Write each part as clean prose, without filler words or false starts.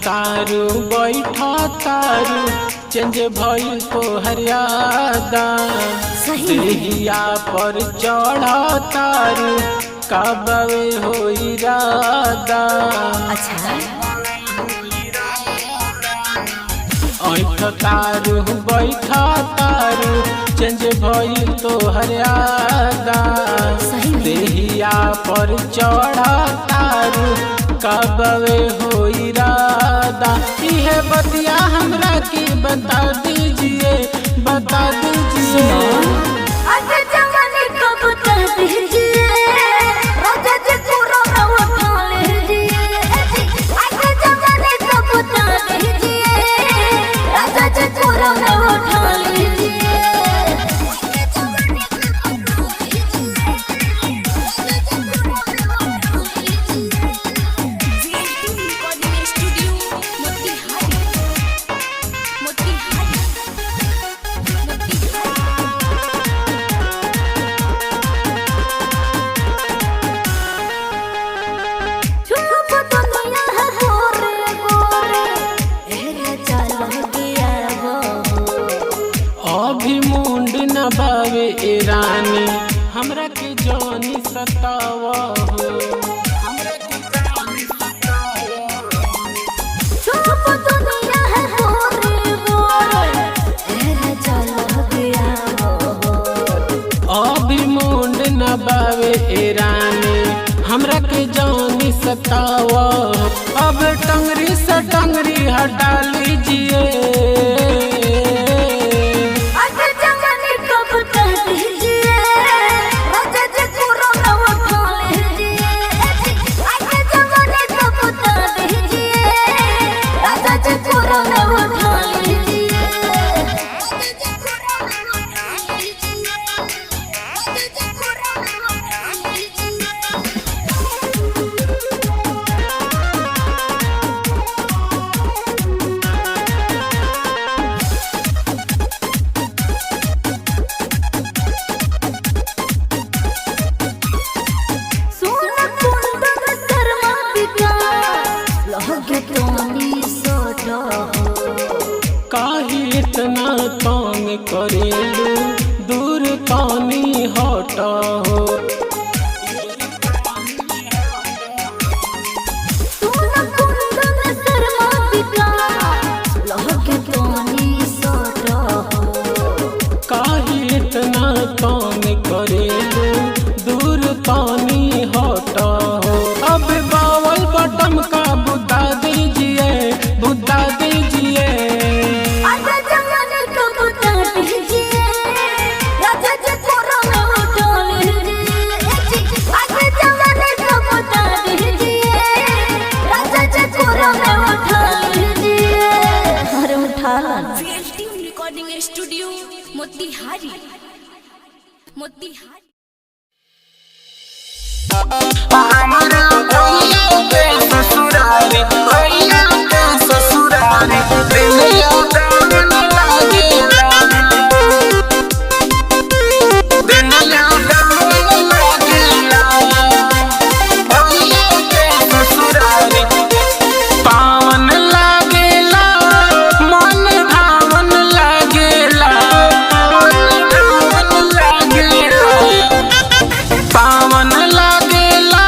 तारू बैठा तारू चेंज भइल तो हरियादा देहिया पर चढ़ा तारू काबे हो इरादा। तारू बैठा तारू चेंज भइल तो हरियादा देहिया पर चढ़ा तारू काबे हो इरादा। यह बतिया हमरा की बता दीजिए, बता दीजिए। आगे जमाने को बता दीजिए, राजा जी पूरा उठा लीजिए। आगे जमाने को बता दीजिए, राजा जी पूरा उठा लीजिए। बावे ए रानी हमरा के जानी सतावा हो, हमरा के जानी सतावा। चुप दुनिया है गोरे गोरे तेरा चल गया हो। अभी मुंड न बावे ए रानी हमरा के जानी सतावा। अब टंगरी से टंगरी हटा लीजिए। काहे इतना तंग करेलू दूर पानी हटा हो। काहे इतना तंग करेलू दूर पानी हटा हो। अब बावल बटम का बुता दीजिए, बुता दीजिए। Recording studio Motihari, Motihari. पावन लागेला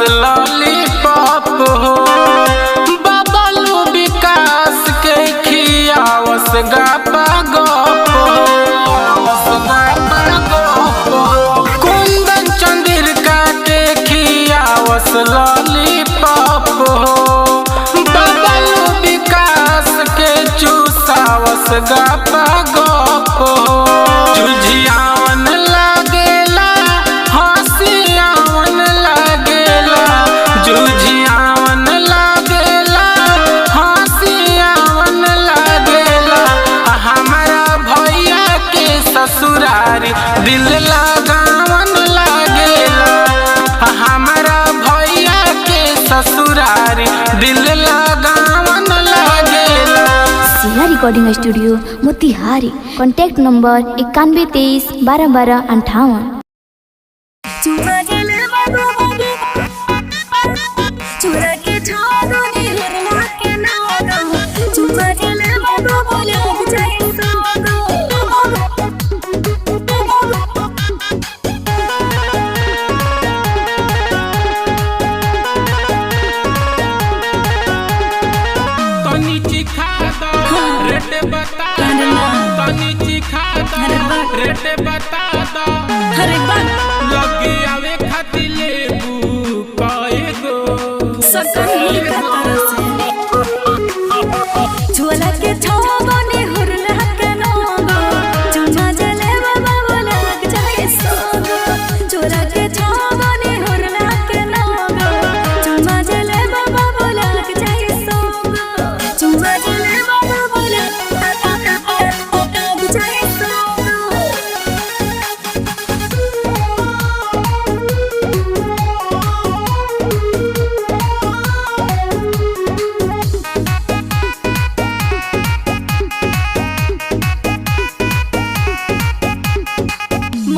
लॉलीपॉप हो। बबलू विकास के खियावस गपा गप हो। कुंदन चंद्रिका के खियावस लॉलीपॉप हो। बबलू विकास के चूसावस गपा गप हो। जुझियावन लागेला हंसियावन लागेला। जुझियावन लागेला हंसियावन लागेला। हमारा भैया के ससुरारी दिल लगावन लागेला। हमारा भैया के ससुरारी दिल लगावन लागेला। Siya recording studio Motihari. Contact number 9123 12 12 58। Rate बता दो लगी आवे खातिर लेबू कएगो झोला के छावनी हुरला के नागो चुमा जले बाबा बोला जाए सोगो। झोला के छावनी हुरला के नागो चुमा जले बाबा बोला जाए सोगो। चुमा जले बाबा बोला जाए सोगो।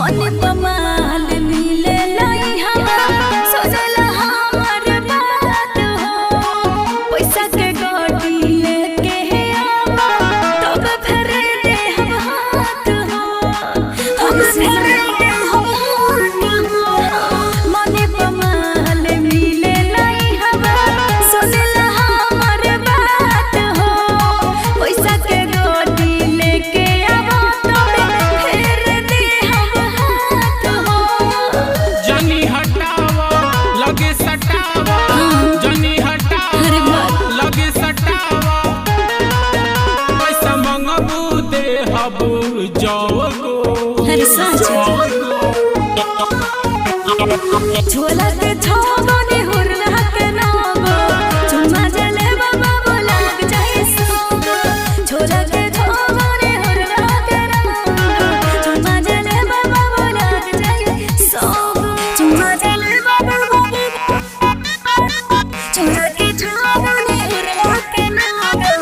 मन कमाल मिले लाई हवा सोचल हमार बात हो। पैसा के गोटी लेके आवा तब फिर दे हम हाथ हो। हमसे दे हम हाथ हो। मन कमाल मिले लाई हवा सोचल हमार बात हो। पैसा के गोटी लेके आवा तब फिर दे हम हाथ हो। जनी हटावा लगे सटावा। जनी हटावा लगे सटावा। पैसा मंगबू दे हबू जाओगो। अरे सच झोला के छावनी हुरला के नागो चुमा जले बाबा बोला जाए सोगो। झोला के छावनी हुरला के नागो चुमा जले बाबा बोला जाए सोगो। चुमा जले बाबा झोला के छावनी हुरला के नागो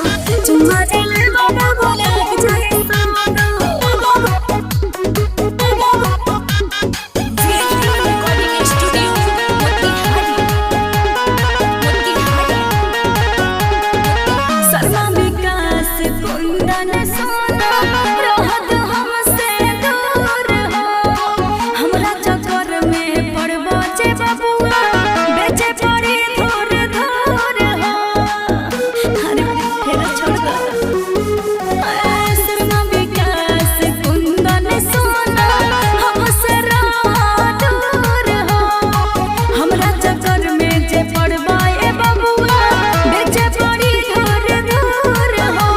चुमा जले बाबा बोला जाए सोगो। शर्मा विकास कुंदन सोना रहत हमसे दूर हो। हमरा चक्कर में पड़बो जे बबुआ बेचे पड़ी धूर धूर हो। अरे फिर छोड़ दो। शर्मा विकास कुंदन सोना हमसे रहत दूर हो। हमरा चक्कर में जे पड़बो ए बबुआ बेचे पड़ी धूर धूर हो।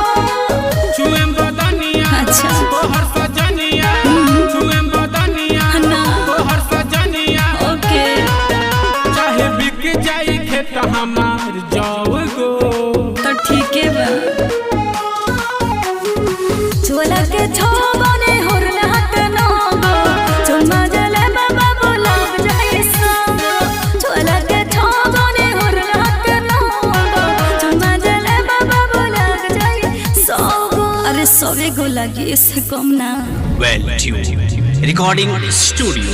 चुएम बदनिया अच्छा। तोहर सजनिया। चुएम बदनिया ना। तोहर सजनिया। ओके चाहे बिक जाई खेत हमार जाओगो। तो ठीक है बा। झोला के छावनी हुरला के नागो चुमा जले बाबा बोला जाए सोगो। झोला के छावनी हुरला के नागो चुमा जले बाबा बोला जाए सोगो। अरे सोवे गो लगी इससे कम ना। Well tuned recording studio